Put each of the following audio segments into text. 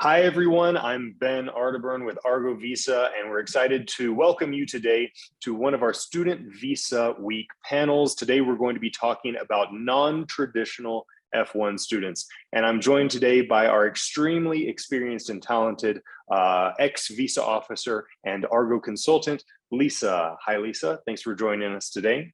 Hi, everyone. I'm Ben Arterburn with Argo Visa, and we're excited to welcome you today to one of our Student Visa Week panels. Today, we're going to be talking about non-traditional F1 students. And I'm joined today by our extremely experienced and talented ex-visa officer and Argo consultant, Lisa. Hi, Lisa. Thanks for joining us today.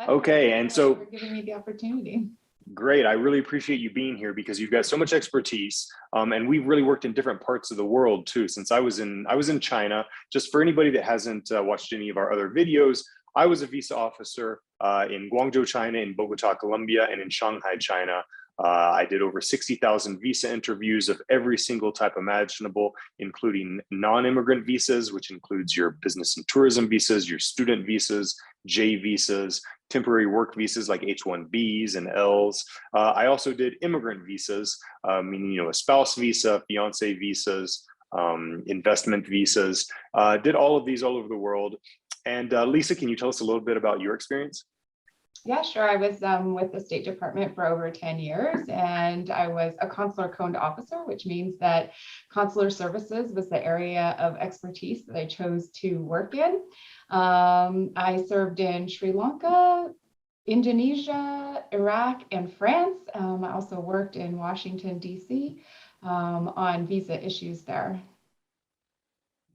Okay, and so for giving me the opportunity. Great. I really appreciate you being here because you've got so much expertise, and we've really worked in different parts of the world too. Since I was in China. Just for anybody that hasn't watched any of our other videos, I was a visa officer in Guangzhou, China, in Bogota, Colombia, and in Shanghai, China. I did over 60,000 visa interviews of every single type imaginable, including non-immigrant visas, which includes your business and tourism visas, your student visas, J visas, temporary work visas like H-1Bs and Ls. I also did immigrant visas, meaning a spouse visa, fiance visas, investment visas. Did all of these all over the world. And Lisa, can you tell us a little bit about your experience? Yeah, sure. I was with the State Department for over 10 years, and I was a consular coned officer, which means that consular services was the area of expertise that I chose to work in. I served in Sri Lanka, Indonesia, Iraq, and France. I also worked in Washington, D.C. On visa issues there.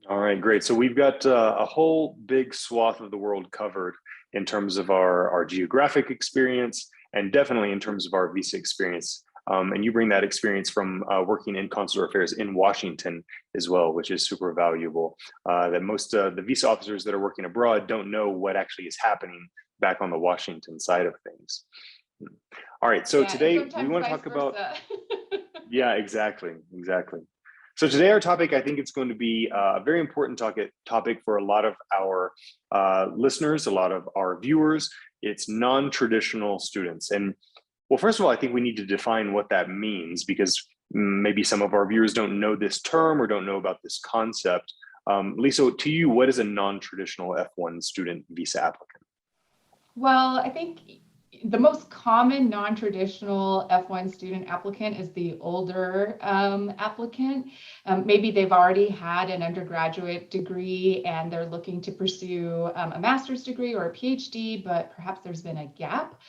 All right, great. So we've got a whole big swath of the world covered in terms of our geographic experience and definitely in terms of our visa experience. And you bring that experience from working in consular affairs in Washington as well, which is super valuable. That most the visa officers that are working abroad don't know what actually is happening back on the Washington side of things. All right, so today we want to talk about, yeah, exactly. So today our topic, I think it's going to be a very important topic for a lot of our listeners, a lot of our viewers. It's non-traditional students. And well, first of all, I think we need to define what that means because maybe some of our viewers don't know this term or don't know about this concept. Lisa, to you, what is a non-traditional F1 student visa applicant? Well, I think the most common non-traditional F1 student applicant is the older applicant. Maybe they've already had an undergraduate degree and they're looking to pursue a master's degree or a PhD, but perhaps there's been a gap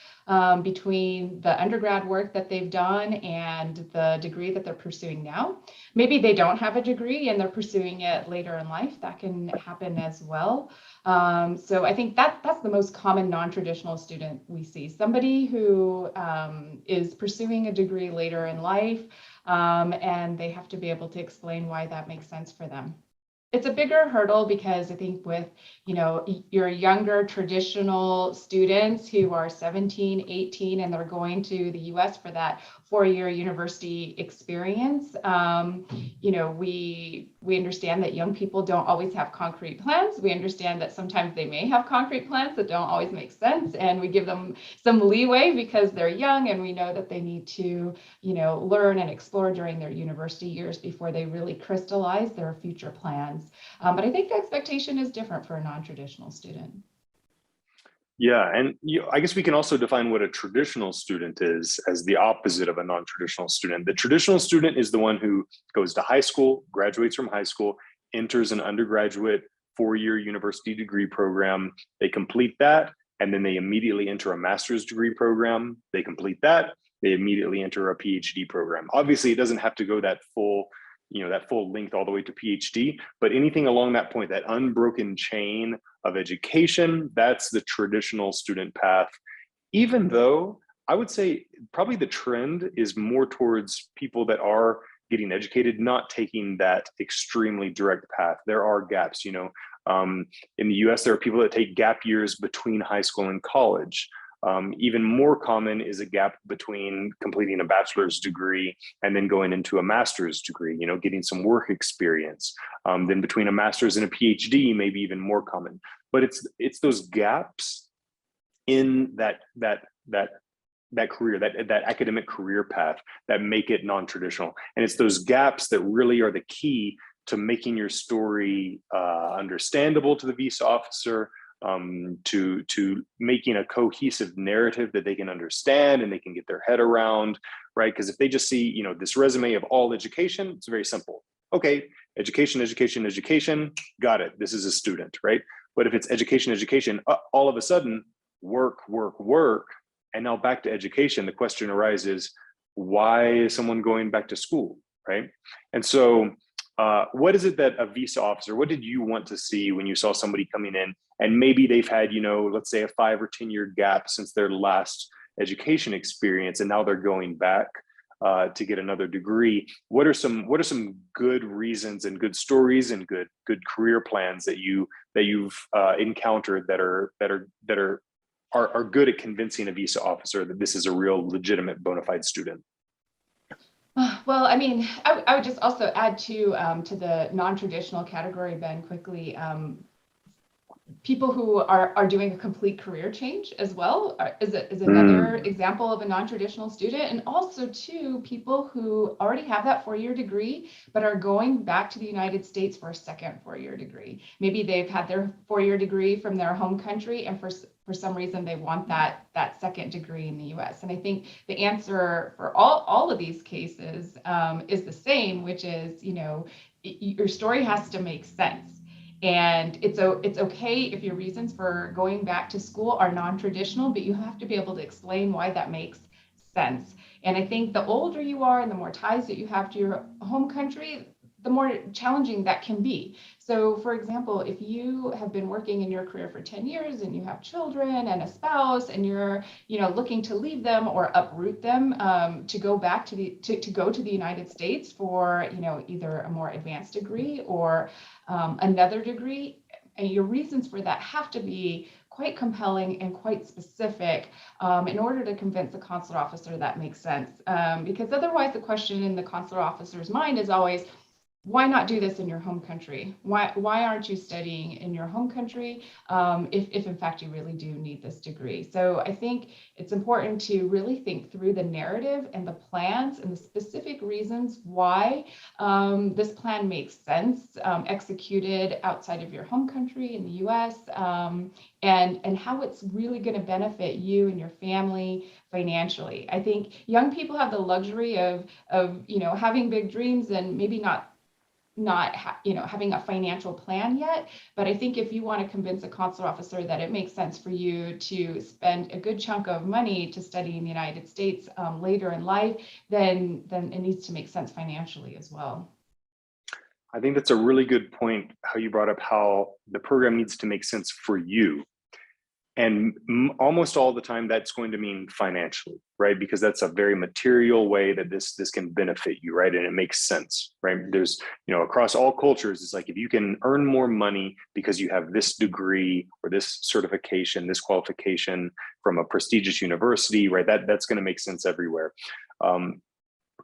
between the undergrad work that they've done and the degree that they're pursuing now. Maybe they don't have a degree and they're pursuing it later in life. That can happen as well. So I think that's the most common non-traditional student we see. Somebody who is pursuing a degree later in life, and they have to be able to explain why that makes sense for them. It's a bigger hurdle because I think with, your younger traditional students who are 17, 18, and they're going to the US for that 4-year university experience, we understand that young people don't always have concrete plans. We understand that sometimes they may have concrete plans that don't always make sense, and we give them some leeway because they're young and we know that they need to, learn and explore during their university years before they really crystallize their future plans. But I think the expectation is different for a non-traditional student. Yeah, and I guess we can also define what a traditional student is as the opposite of a non-traditional student. The traditional student is the one who goes to high school, graduates from high school, enters an undergraduate 4-year university degree program. They complete that, and then they immediately enter a master's degree program. They complete that, they immediately enter a PhD program. Obviously, it doesn't have to go that full length all the way to PhD, but anything along that point, that unbroken chain of education, that's the traditional student path. Even though I would say probably the trend is more towards people that are getting educated, not taking that extremely direct path. There are gaps, in the US, there are people that take gap years between high school and college. Even more common is a gap between completing a bachelor's degree and then going into a master's degree, getting some work experience. Then between a master's and a PhD, maybe even more common. But it's those gaps in that career, that academic career path that make it non-traditional. And it's those gaps that really are the key to making your story understandable to the visa officer, to making a cohesive narrative that they can understand and they can get their head around, right? Because if they just see, you know, this resume of all education, it's very simple. Okay, education, education, education, got it. This is a student, right? But if it's education, education, all of a sudden, work, work, work, and now back to education, the question arises, why is someone going back to school, right? And so what is it that a visa officer, what did you want to see when you saw somebody coming in and maybe they've had, you know, let's say a 5 or 10 year gap since their last education experience, and now they're going back to get another degree? What are some good reasons and good stories and good career plans that you've encountered that are good at convincing a visa officer that this is a real legitimate bona fide student? Well, I mean, I would just also add to the non-traditional category, Ben, quickly. People who are doing a complete career change as well is another example of a non-traditional student. And also too, people who already have that 4-year degree, but are going back to the United States for a second 4-year degree. Maybe they've had their 4-year degree from their home country, and for some reason they want that second degree in the US. And I think the answer for all of these cases is the same, which is, you know, your story has to make sense. And it's okay if your reasons for going back to school are non-traditional, but you have to be able to explain why that makes sense. And I think the older you are and the more ties that you have to your home country, the more challenging that can be. So for example, if you have been working in your career for 10 years and you have children and a spouse and you're, you know, looking to leave them or uproot them to go back to go to the United States for, you know, either a more advanced degree or another degree, and your reasons for that have to be quite compelling and quite specific in order to convince the consular officer that makes sense. Because otherwise the question in the consular officer's mind is always, why not do this in your home country? Why aren't you studying in your home country if in fact you really do need this degree? So I think it's important to really think through the narrative and the plans and the specific reasons why this plan makes sense executed outside of your home country in the US, and how it's really going to benefit you and your family financially. I think young people have the luxury of you know, having big dreams and maybe not having a financial plan yet. But I think if you want to convince a consular officer that it makes sense for you to spend a good chunk of money to study in the United States later in life, then it needs to make sense financially as well. I think that's a really good point, how you brought up how the program needs to make sense for you. And almost all the time, that's going to mean financially, right? Because that's a very material way that this can benefit you, right? And it makes sense, right? There's, you know, across all cultures, it's like if you can earn more money because you have this degree or this certification, this qualification from a prestigious university, right? That's going to make sense everywhere.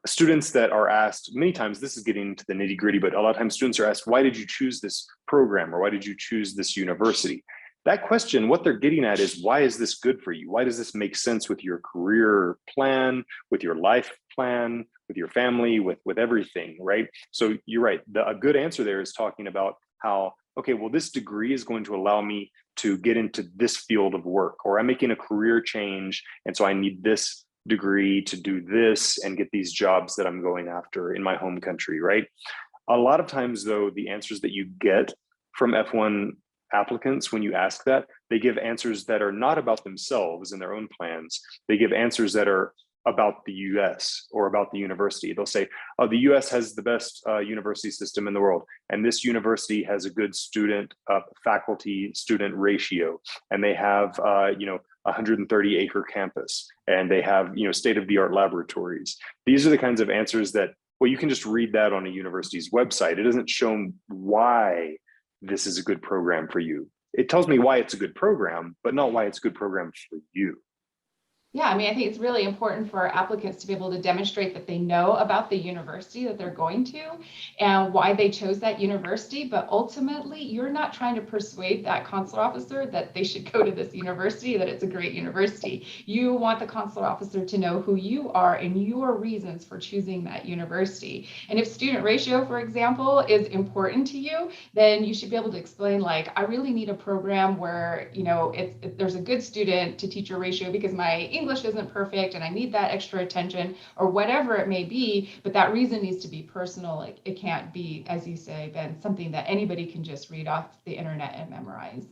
Students that are asked, many times, this is getting into the nitty gritty, but a lot of times students are asked, why did you choose this program? Or why did you choose this university? That question, what they're getting at is, why is this good for you? Why does this make sense with your career plan, with your life plan, with your family, with everything, right? So you're right. A good answer there is talking about how, okay, well, this degree is going to allow me to get into this field of work, or I'm making a career change, and so I need this degree to do this and get these jobs that I'm going after in my home country, right? A lot of times, though, the answers that you get from F1 applicants, when you ask that, they give answers that are not about themselves and their own plans. They give answers that are about the US or about the university. They'll say, oh, the US has the best university system in the world, and this university has a good faculty student ratio, and they have 130-acre campus, and they have, you know, state-of-the-art laboratories. These are the kinds of answers that, well, you can just read that on a university's website. It doesn't show why this is a good program for you. It tells me why it's a good program, but not why it's a good program for you. Yeah, I mean, I think it's really important for applicants to be able to demonstrate that they know about the university that they're going to and why they chose that university. But ultimately, you're not trying to persuade that consular officer that they should go to this university, that it's a great university. You want the consular officer to know who you are and your reasons for choosing that university. And if student ratio, for example, is important to you, then you should be able to explain, like, I really need a program where, you know, there's a good student to teacher ratio because my English isn't perfect and I need that extra attention, or whatever it may be, but that reason needs to be personal. Like, it can't be, as you say, Ben, something that anybody can just read off the internet and memorize.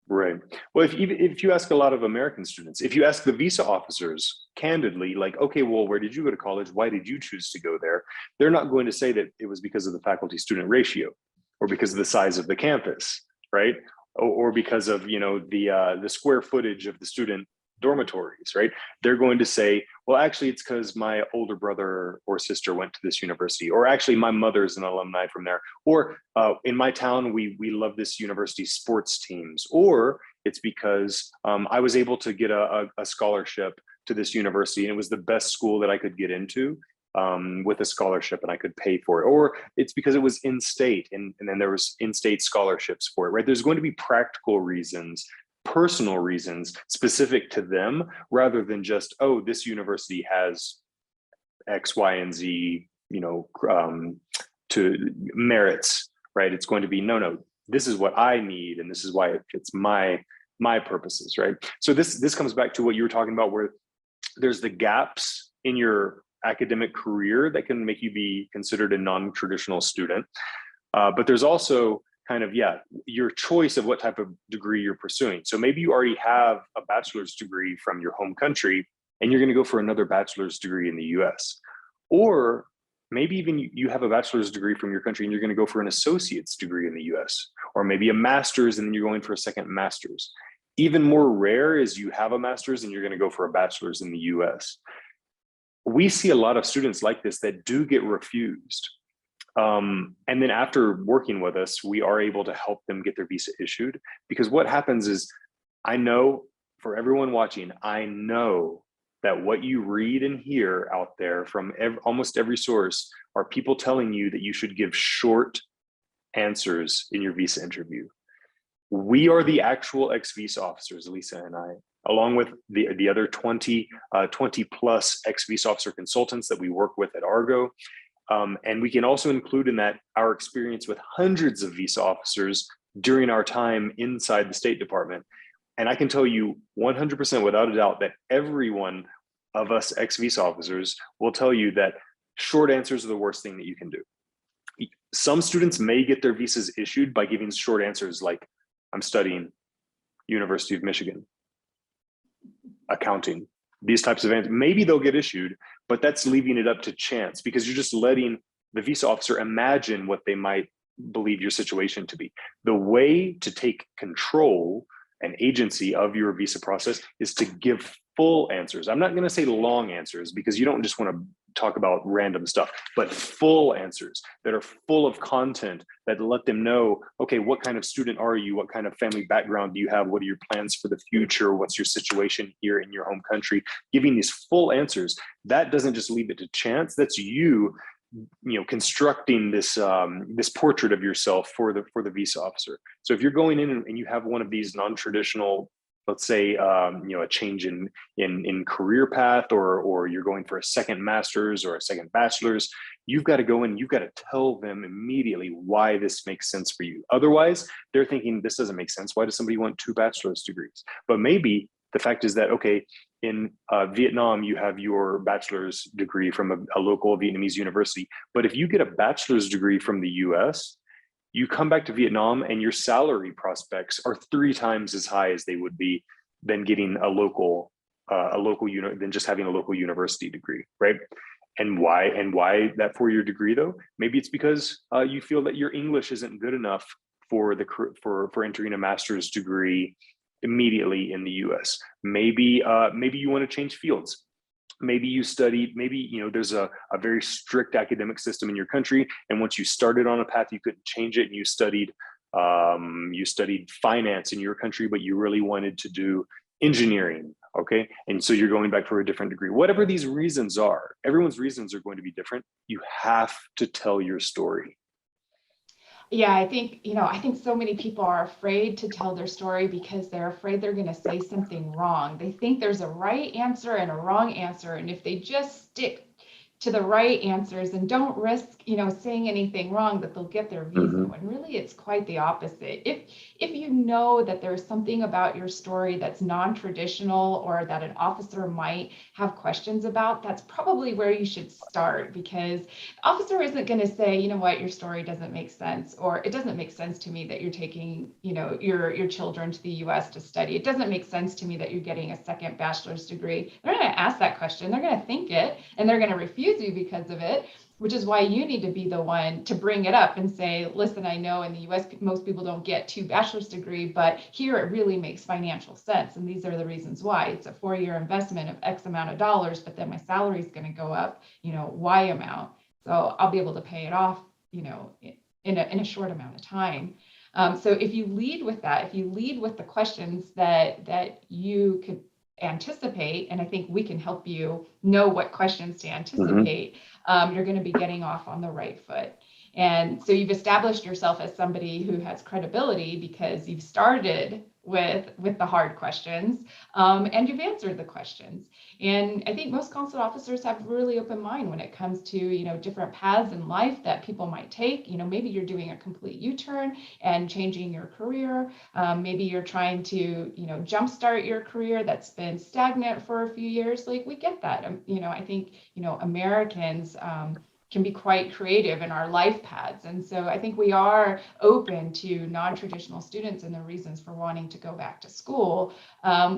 Right. Well, if you ask a lot of American students, if you ask the visa officers candidly, like, okay, well, where did you go to college? Why did you choose to go there? They're not going to say that it was because of the faculty student ratio or because of the size of the campus, right? Or because of, you know, the square footage of the student dormitories, right? They're going to say, well, actually, it's because my older brother or sister went to this university, or actually my mother's an alumni from there, or in my town, we love this university sports teams, or it's because I was able to get a scholarship to this university and it was the best school that I could get into with a scholarship and I could pay for it, or it's because it was in state and then there was in-state scholarships for it, right? There's going to be practical reasons, personal reasons specific to them, rather than just, oh, this university has X, Y, and Z, you know, to merits, right? It's going to be, no, this is what I need, and this is why it fits my purposes, right? So this comes back to what you were talking about, where there's the gaps in your academic career that can make you be considered a non-traditional student. But there's also kind of, your choice of what type of degree you're pursuing. So maybe you already have a bachelor's degree from your home country and you're going to go for another bachelor's degree in the US. Or maybe even you have a bachelor's degree from your country and you're going to go for an associate's degree in the US, or maybe a master's and then you're going for a second master's. Even more rare is you have a master's and you're going to go for a bachelor's in the US. We see a lot of students like this that do get refused. And then after working with us, we are able to help them get their visa issued, because what happens is, I know, for everyone watching, I know that what you read and hear out there from almost every source are people telling you that you should give short answers in your visa interview. We are the actual ex-visa officers, Lisa and I, along with the other 20 plus ex-visa officer consultants that we work with at Argo. And we can also include in that our experience with hundreds of visa officers during our time inside the State Department. And I can tell you 100% without a doubt that every one of us ex-visa officers will tell you that short answers are the worst thing that you can do. Some students may get their visas issued by giving short answers like, I'm studying University of Michigan, accounting, these types of answers. Maybe they'll get issued, but that's leaving it up to chance, because you're just letting the visa officer imagine what they might believe your situation to be. The way to take control and agency of your visa process is to give full answers. I'm not going to say long answers, because you don't just want to talk about random stuff, but full answers that are full of content that let them know, okay, what kind of student are you? What kind of family background do you have? What are your plans for the future? What's your situation here in your home country? Giving these full answers, that doesn't just leave it to chance. That's you constructing this this portrait of yourself for the visa officer. So if you're going in and you have one of these non-traditional, let's say a change in career path, or you're going for a second master's or a second bachelor's, you've got to go in, you've got to tell them immediately why this makes sense for you. Otherwise, they're thinking, this doesn't make sense. Why does somebody want 2 bachelor's degrees? But maybe the fact is that, okay, in Vietnam, you have your bachelor's degree from a local Vietnamese university. But if you get a bachelor's degree from the US, you come back to Vietnam and your salary prospects are 3 times as high as they would be than getting than just having a local university degree, right? And why that 4-year degree though? Maybe it's because you feel that your English isn't good enough for entering a master's degree immediately in the US. Maybe you want to change fields. Maybe you studied, there's a very strict academic system in your country, and once you started on a path, you couldn't change it, and you studied finance in your country, but you really wanted to do engineering Okay. And so you're going back for a different degree. Whatever these reasons are, everyone's reasons are going to be different. You have to tell your story. Yeah, I think so many people are afraid to tell their story because they're afraid they're going to say something wrong. They think there's a right answer and a wrong answer. And if they just stick to the right answers and don't risk, saying anything wrong, that they'll get their visa. Mhm. When really it's quite the opposite. If you know that there's something about your story that's non-traditional or that an officer might have questions about, that's probably where you should start, because the officer isn't going to say, you know what, your story doesn't make sense, or it doesn't make sense to me that you're taking, your children to the US to study. It doesn't make sense to me that you're getting a second bachelor's degree. They're not going to ask that question. They're going to think it, and they're going to refuse you because of it, which is why you need to be the one to bring it up and say, listen, I know in the US, most people don't get 2 bachelor's degrees, but here it really makes financial sense. And these are the reasons why. It's a 4-year investment of X amount of dollars, but then my salary is going to go up, Y amount. So I'll be able to pay it off, in a short amount of time. So if you lead with that, if you lead with the questions that you could anticipate, and I think we can help you know what questions to anticipate, you're going to be getting off on the right foot. And so you've established yourself as somebody who has credibility because you've started with the hard questions, and you've answered the questions. And I think most consular officers have a really open mind when it comes to, different paths in life that people might take. Maybe you're doing a complete U-turn and changing your career. Maybe you're trying to, jumpstart your career that's been stagnant for a few years. Like, we get that. I think, Americans can be quite creative in our life paths. And so I think we are open to non-traditional students and the reasons for wanting to go back to school.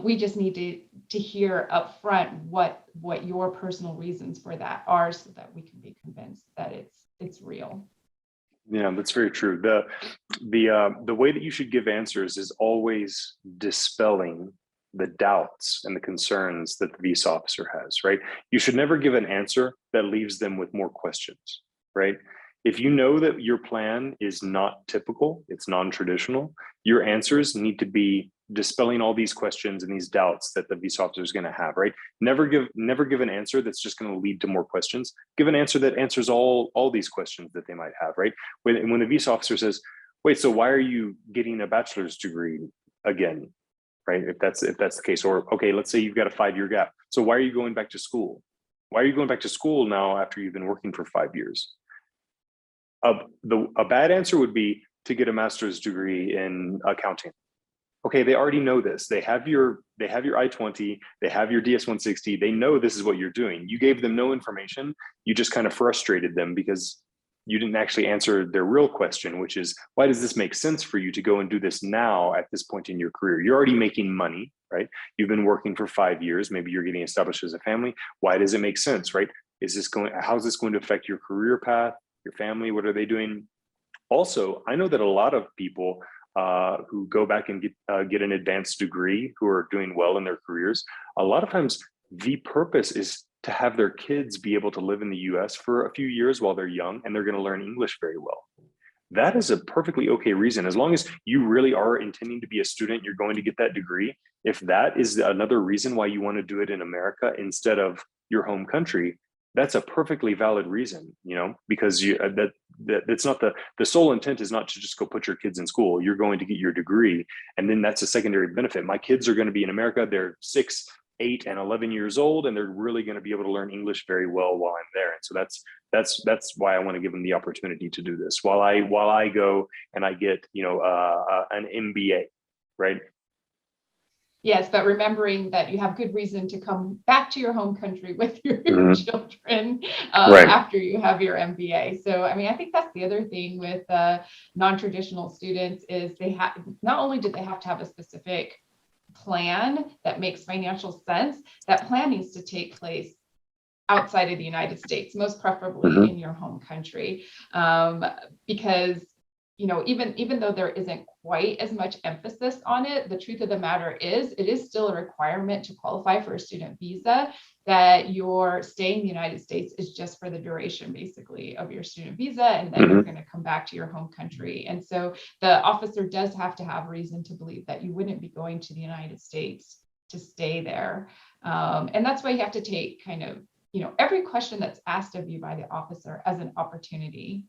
We just need to hear up front what your personal reasons for that are, so that we can be convinced that it's real. Yeah, that's very true. The way that you should give answers is always dispelling the doubts and the concerns that the visa officer has, right? You should never give an answer that leaves them with more questions, right? If you know that your plan is not typical, it's non-traditional, your answers need to be dispelling all these questions and these doubts that the visa officer is going to have, right? Never give an answer that's just going to lead to more questions. Give an answer that answers all these questions that they might have, right? When the visa officer says, wait, so why are you getting a bachelor's degree again? Right? If that's the case, or okay, let's say you've got a 5-year gap. So why are you going back to school? Why are you going back to school now after you've been working for 5 years? A bad answer would be to get a master's degree in accounting. Okay, they already know this. They have your I-20, they have your DS-160. They know this is what you're doing. You gave them no information. You just kind of frustrated them because you didn't actually answer their real question, which is, why does this make sense for you to go and do this now at this point in your career? You're already making money, right? You've been working for 5 years. Maybe you're getting established as a family. Why does it make sense, right? How's this going to affect your career path, your family? What are they doing? Also, I know that a lot of people who go back and get an advanced degree, who are doing well in their careers, a lot of times the purpose is to have their kids be able to live in the US for a few years while they're young, and they're going to learn English very well. That is a perfectly okay reason. As long as you really are intending to be a student, you're going to get that degree. If that is another reason why you want to do it in America instead of your home country, that's a perfectly valid reason, because that's not the sole intent is not to just go put your kids in school. You're going to get your degree, and then that's a secondary benefit. My kids are going to be in America. They're 6, 8, and 11 years old, and they're really going to be able to learn English very well while I'm there. And so that's why I want to give them the opportunity to do this while I go and I get an MBA, right? Yes, but remembering that you have good reason to come back to your home country with your children Right. after you have your MBA. So, I think that's the other thing with non-traditional students is not only do they have to have a specific plan that makes financial sense, that plan needs to take place outside of the United States, most preferably in your home country, because even though there isn't quite as much emphasis on it, the truth of the matter is it is still a requirement to qualify for a student visa that your stay in the United States is just for the duration, basically, of your student visa, and then you're going to come back to your home country. And so the officer does have to have reason to believe that you wouldn't be going to the United States to stay there. And that's why you have to take kind of, every question that's asked of you by the officer as an opportunity.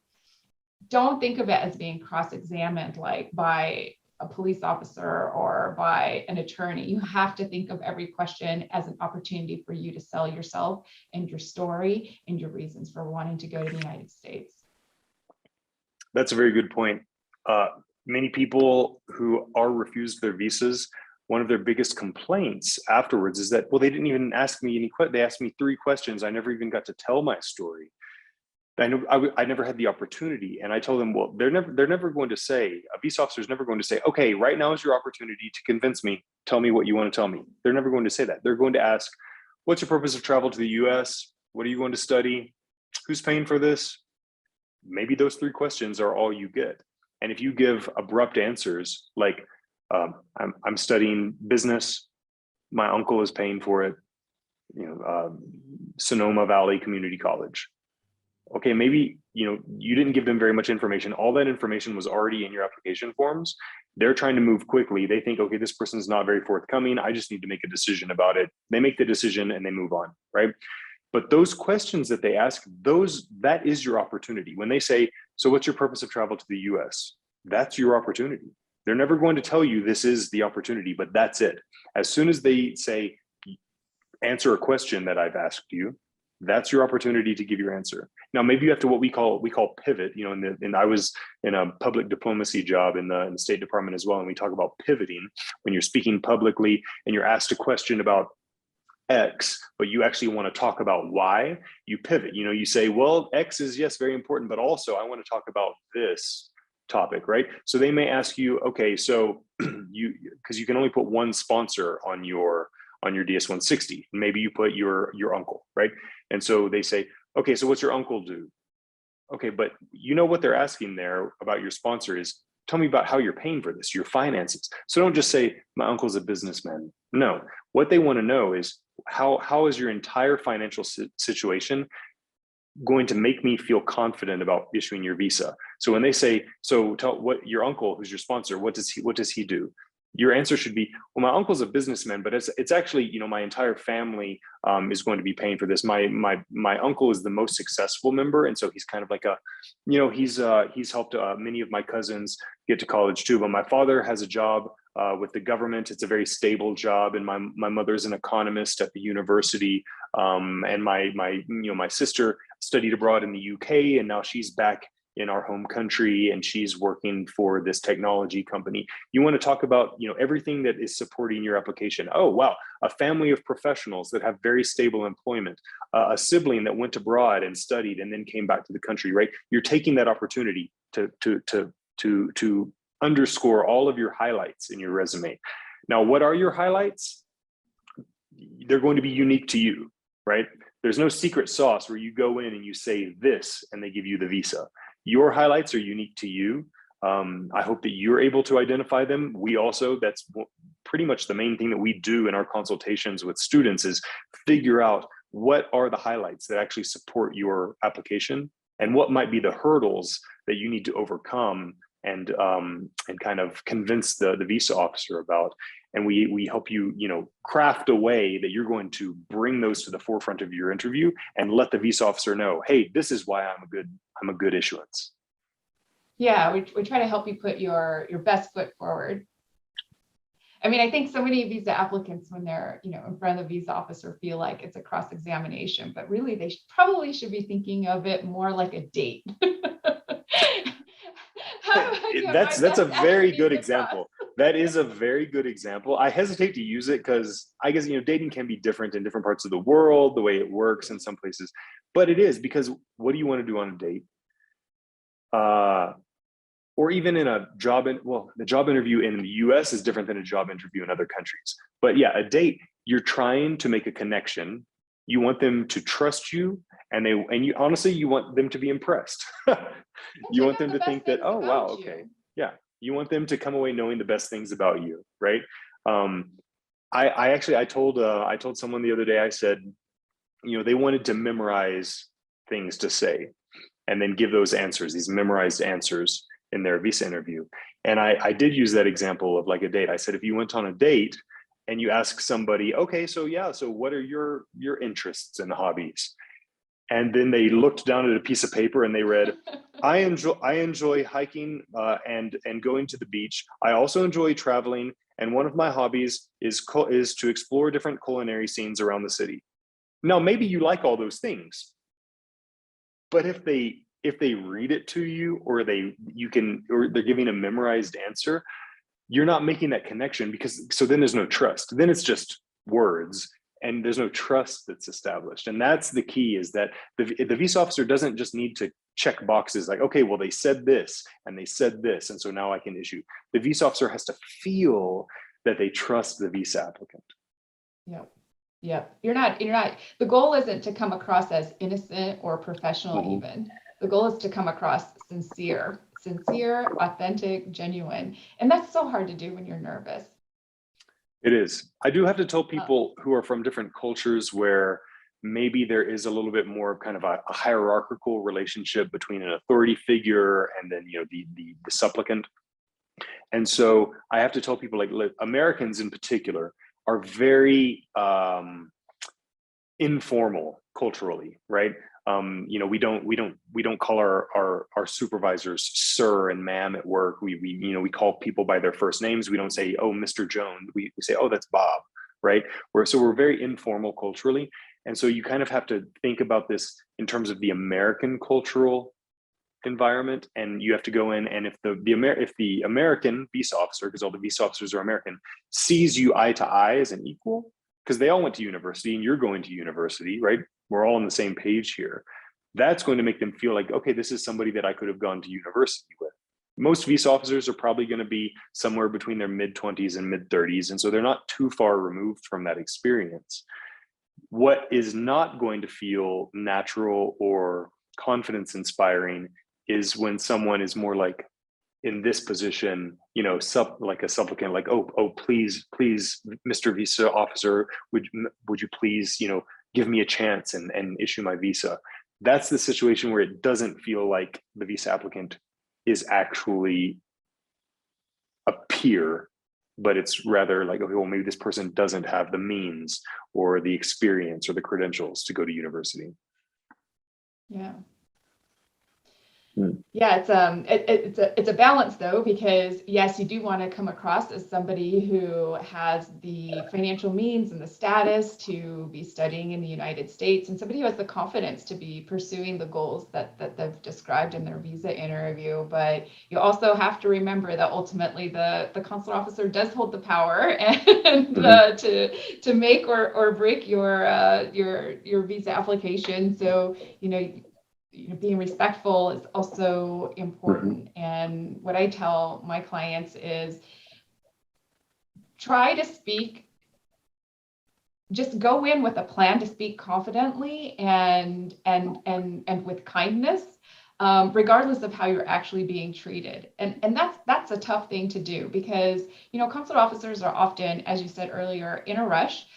Don't think of it as being cross-examined like by a police officer or by an attorney. You have to think of every question as an opportunity for you to sell yourself and your story and your reasons for wanting to go to the United States. That's a very good point. Many people who are refused their visas, one of their biggest complaints afterwards is that, well, they didn't even ask me any questions. They asked me 3 questions. I never even got to tell my story. I never had the opportunity. And I told them, well, they're never going to say, a visa officer is never going to say, okay, right now is your opportunity to convince me. Tell me what you want to tell me. They're never going to say that. They're going to ask, what's your purpose of travel to the US? What are you going to study? Who's paying for this? Maybe those 3 questions are all you get. And if you give abrupt answers like, I'm studying business, my uncle is paying for it, Sonoma Valley Community College. Okay, maybe you didn't give them very much information. All that information was already in your application forms. They're trying to move quickly. They think, okay, this person's not very forthcoming. I just need to make a decision about it. They make the decision and they move on, right? But those questions that they ask, that is your opportunity. When they say, so what's your purpose of travel to the US? That's your opportunity. They're never going to tell you this is the opportunity, but that's it. As soon as they say, answer a question that I've asked you, that's your opportunity to give your answer. Now, maybe you have to what we call pivot, and I was in a public diplomacy job in the State Department as well. And we talk about pivoting when you're speaking publicly and you're asked a question about X, but you actually want to talk about Y, you pivot. You say, well, X is, yes, very important, but also I want to talk about this topic, right? So they may ask you, okay, so because you can only put one sponsor on your DS-160, maybe you put your uncle, right? And so they say, okay, so what's your uncle do? Okay, but what they're asking there about your sponsor is, tell me about how you're paying for this, your finances. So don't just say, my uncle's a businessman. No, what they want to know is, how is your entire financial situation going to make me feel confident about issuing your visa? So when they say, so tell what your uncle, who's your sponsor, what does he do? Your answer should be, well, my uncle's a businessman, but it's actually, my entire family is going to be paying for this. My uncle is the most successful member, and so he's kind of like he's helped many of my cousins get to college too. But my father has a job with the government. It's a very stable job, and my mother's an economist at the university. And my sister studied abroad in the UK, and now she's back in our home country and she's working for this technology company. You want to talk about everything that is supporting your application. Oh wow, a family of professionals that have very stable employment, a sibling that went abroad and studied and then came back to the country, right? You're taking that opportunity to underscore all of your highlights in your resume. Now, what are your highlights? They're going to be unique to you, right? There's no secret sauce where you go in and you say this and they give you the visa. Your highlights are unique to you. I hope that you're able to identify them. That's pretty much the main thing that we do in our consultations with students, is figure out what are the highlights that actually support your application and what might be the hurdles that you need to overcome and kind of convince the visa officer about. And we help you, craft a way that you're going to bring those to the forefront of your interview and let the visa officer know, hey, this is why I'm a good issuance. Yeah, we try to help you put your best foot forward. I mean, I think so many visa applicants, when they're, in front of the visa officer, feel like it's a cross-examination, but really they probably should be thinking of it more like a date. That's a very good example. That is a very good example. I hesitate to use it because I guess, dating can be different in different parts of the world, the way it works in some places, but it is because what do you want to do on a date? Or even in a job, the job interview in the US is different than a job interview in other countries. But yeah, a date, you're trying to make a connection. You want them to trust you, and you honestly, you want them to be impressed. You want them to think that, oh wow, okay, yeah. You want them to come away knowing the best things about you, right? I told someone the other day, I said, they wanted to memorize things to say and then give those answers, these memorized answers in their visa interview. And I did use that example of like a date. I said, if you went on a date and you ask somebody, okay, so yeah, so what are your interests and hobbies? And then they looked down at a piece of paper and they read, I enjoy hiking and going to the beach. I also enjoy traveling, and one of my hobbies is to explore different culinary scenes around the city. Now, maybe you like all those things, but if they read it to you, or they're giving a memorized answer, you're not making that connection, because so then there's no trust. Then it's just words, and there's no trust that's established. And that's the key, is that the visa officer doesn't just need to check boxes like, okay, well, they said this and they said this, and so now I can issue. The visa officer has to feel that they trust the visa applicant. Yep. Yep. You're not, the goal isn't to come across as innocent or professional even. The goal is to come across sincere, authentic, genuine. And that's so hard to do when you're nervous. It is. I do have to tell people who are from different cultures where maybe there is a little bit more of kind of a hierarchical relationship between an authority figure and then, the supplicant. And so I have to tell people, like, Americans in particular are very informal culturally, right? We don't call our supervisors sir and ma'am at work. We call people by their first names. We don't say, oh, Mr. Jones. We say, oh, that's Bob, right? We're very informal culturally. And so you kind of have to think about this in terms of the American cultural environment, and you have to go in, and if the American visa officer, because all the visa officers are American, sees you eye to eye as an equal, because they all went to university and you're going to university, right? We're all on the same page here. That's going to make them feel like, okay, this is somebody that I could have gone to university with. Most visa officers are probably going to be somewhere between their mid-20s and mid-30s, and so they're not too far removed from that experience. What is not going to feel natural or confidence inspiring is when someone is more like in this position, like a supplicant, like, oh, please, Mr. Visa Officer, would you please, give me a chance and issue my visa. That's the situation where it doesn't feel like the visa applicant is actually a peer, but it's rather like, okay, well, maybe this person doesn't have the means or the experience or the credentials to go to university. Yeah. Yeah, it's a balance though, because yes, you do want to come across as somebody who has the financial means and the status to be studying in the United States, and somebody who has the confidence to be pursuing the goals that they've described in their visa interview. But you also have to remember that ultimately the consular officer does hold the power and to make or break your visa application. So being respectful is also important. And what I tell my clients is try to speak, just go in with a plan to speak confidently and with kindness, regardless of how you're actually being treated. And that's a tough thing to do, because consular officers are often, as you said earlier, in a rush,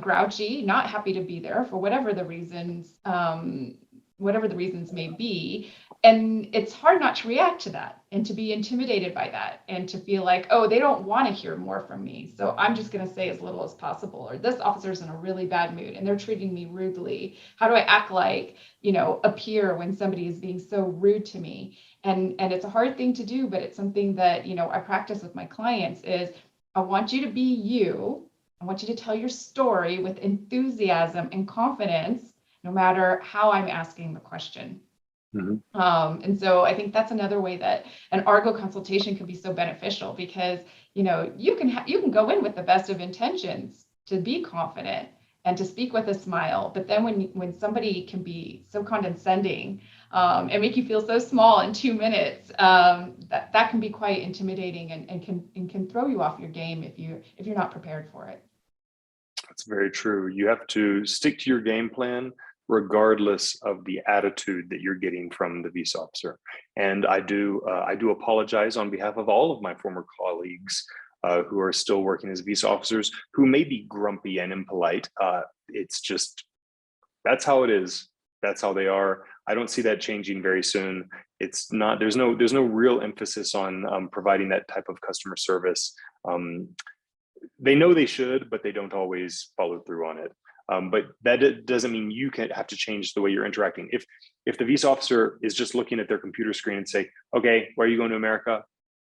grouchy, not happy to be there for whatever the reasons may be. And it's hard not to react to that and to be intimidated by that and to feel like, oh, they don't want to hear more from me, so I'm just going to say as little as possible. Or this officer's in a really bad mood and they're treating me rudely. How do I act like, a peer when somebody is being so rude to me? And it's a hard thing to do, but it's something that, I practice with my clients is I want you to be you. I want you to tell your story with enthusiasm and confidence, no matter how I'm asking the question. And so I think that's another way that an Argo consultation can be so beneficial, because you can go in with the best of intentions to be confident and to speak with a smile, but then when somebody can be so condescending and make you feel so small in 2 minutes, that can be quite intimidating and can throw you off your game if you're not prepared for it. That's very true. You have to stick to your game plan regardless of the attitude that you're getting from the visa officer. And I do apologize on behalf of all of my former colleagues who are still working as visa officers, who may be grumpy and impolite. It's just, that's how it is. That's how they are. I don't see that changing very soon. It's not, there's no real emphasis on providing that type of customer service. they know they should, but they don't always follow through on it. But that doesn't mean you can have to change the way you're interacting. If the visa officer is just looking at their computer screen and say, okay, why are you going to America?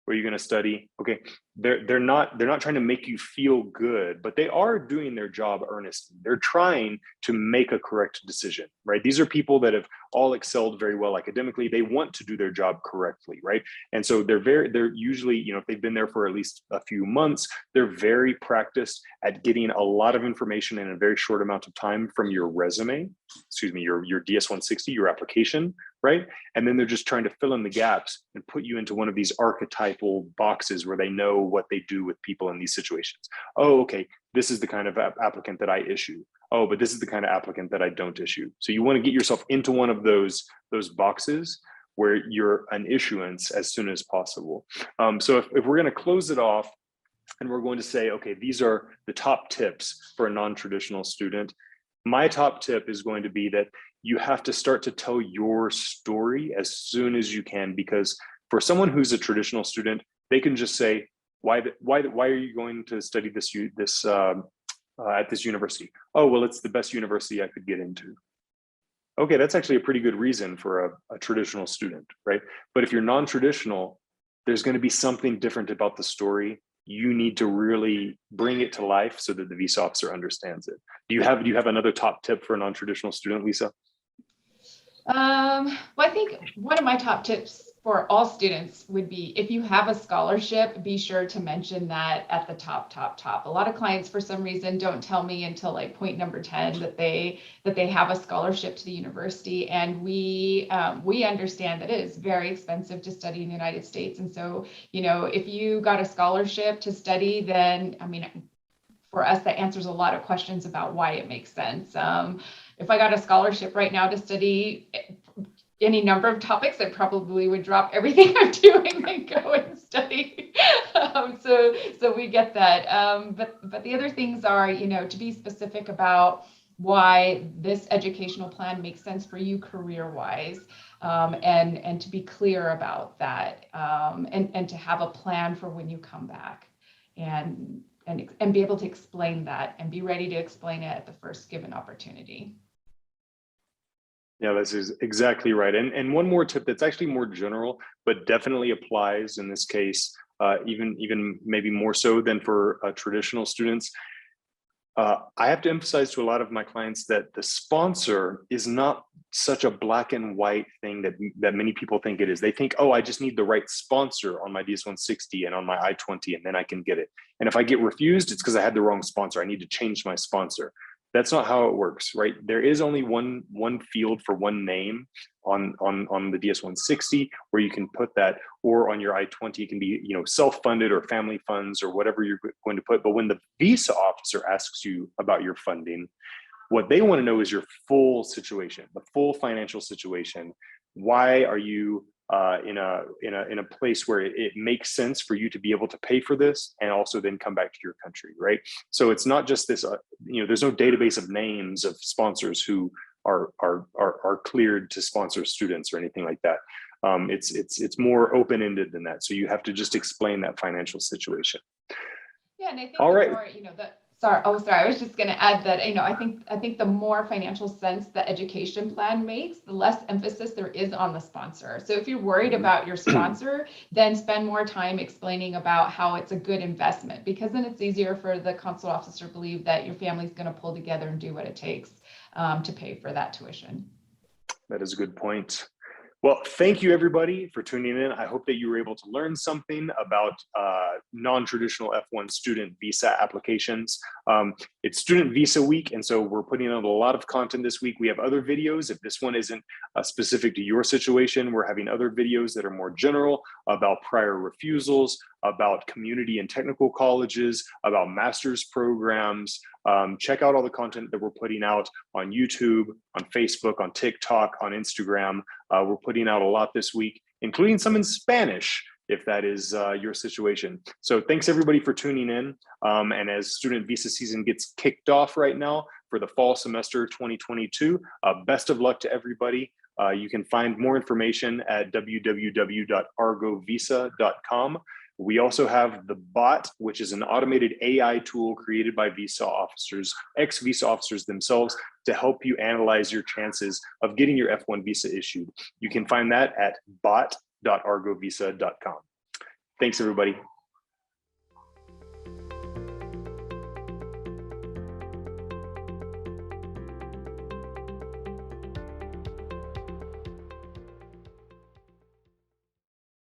Where are you going to study? Okay, they're not trying to make you feel good, but they are doing their job earnestly. They're trying to make a correct decision, right? These are people that have all excelled very well academically. They want to do their job correctly, right? And so they're usually, you know, if they've been there for at least a few months, they're very practiced at getting a lot of information in a very short amount of time from your resume, your DS-160, your application, right? And then they're just trying to fill in the gaps and put you into one of these archetypal boxes where they know what they do with people in these situations. Oh, okay, this is the kind of applicant that I issue. Oh, but this is the kind of applicant that I don't issue. So you want to get yourself into one of those boxes where you're an issuance as soon as possible. So if we're going to close it off and we're going to say, okay, these are the top tips for a non-traditional student, my top tip is going to be that you have to start to tell your story as soon as you can, because for someone who's a traditional student, they can just say, why are you going to study at this university? Oh, well, it's the best university I could get into. Okay, that's actually a pretty good reason for a traditional student, right? But if you're non-traditional, there's going to be something different about the story. You need to really bring it to life so that the visa officer understands it. Do you have another top tip for a non-traditional student, Lisa? Well, I think one of my top tips for all students would be, if you have a scholarship, be sure to mention that at the top. A lot of clients, for some reason, don't tell me until like point number 10 that they have a scholarship to the university. And we understand that it is very expensive to study in the United States. And so, you know, if you got a scholarship to study, then, I mean, for us, that answers a lot of questions about why it makes sense. If I got a scholarship right now to study any number of topics, I probably would drop everything I'm doing and go and study. So we get that. But the other things are, you know, to be specific about why this educational plan makes sense for you career-wise, and to be clear about that, and to have a plan for when you come back, and be able to explain that and be ready to explain it at the first given opportunity. Yeah, this is exactly right. And one more tip that's actually more general, but definitely applies in this case, even maybe more so than for traditional students. I have to emphasize to a lot of my clients that the sponsor is not such a black and white thing that many people think it is. They think, oh, I just need the right sponsor on my DS-160 and on my I-20, and then I can get it. And if I get refused, it's because I had the wrong sponsor. I need to change my sponsor. That's not how it works, right? There is only one field for one name on the DS-160 where you can put that, or on your I-20, it can be, you know, self-funded or family funds or whatever you're going to put. But when the visa officer asks you about your funding, what they want to know is your full situation, the full financial situation. Why are you in a place where it makes sense for you to be able to pay for this and also then come back to your country, right? So it's not just this, you know, there's no database of names of sponsors who are cleared to sponsor students or anything like that. It's more open-ended than that. So you have to just explain that financial situation. Yeah, and I think all right. more, you know, sorry, I was just going to add that, you know, I think the more financial sense the education plan makes, the less emphasis there is on the sponsor. So if you're worried about your sponsor, then spend more time explaining about how it's a good investment, because then it's easier for the consular officer to believe that your family's going to pull together and do what it takes to pay for that tuition. That is a good point. Well, thank you everybody for tuning in. I hope that you were able to learn something about non-traditional F1 student visa applications. It's student visa week, and so we're putting out a lot of content this week. We have other videos. If this one isn't specific to your situation, we're having other videos that are more general about prior refusals, about community and technical colleges, about master's programs. Check out all the content that we're putting out on YouTube, on Facebook, on TikTok, on Instagram. We're putting out a lot this week, including some in Spanish, if that is your situation. So thanks everybody for tuning in. And as student visa season gets kicked off right now for the fall semester 2022, best of luck to everybody. You can find more information at www.argovisa.com. We also have the bot, which is an automated AI tool created by visa officers, ex-visa officers themselves, to help you analyze your chances of getting your F1 visa issued. You can find that at bot.argovisa.com. Thanks, everybody.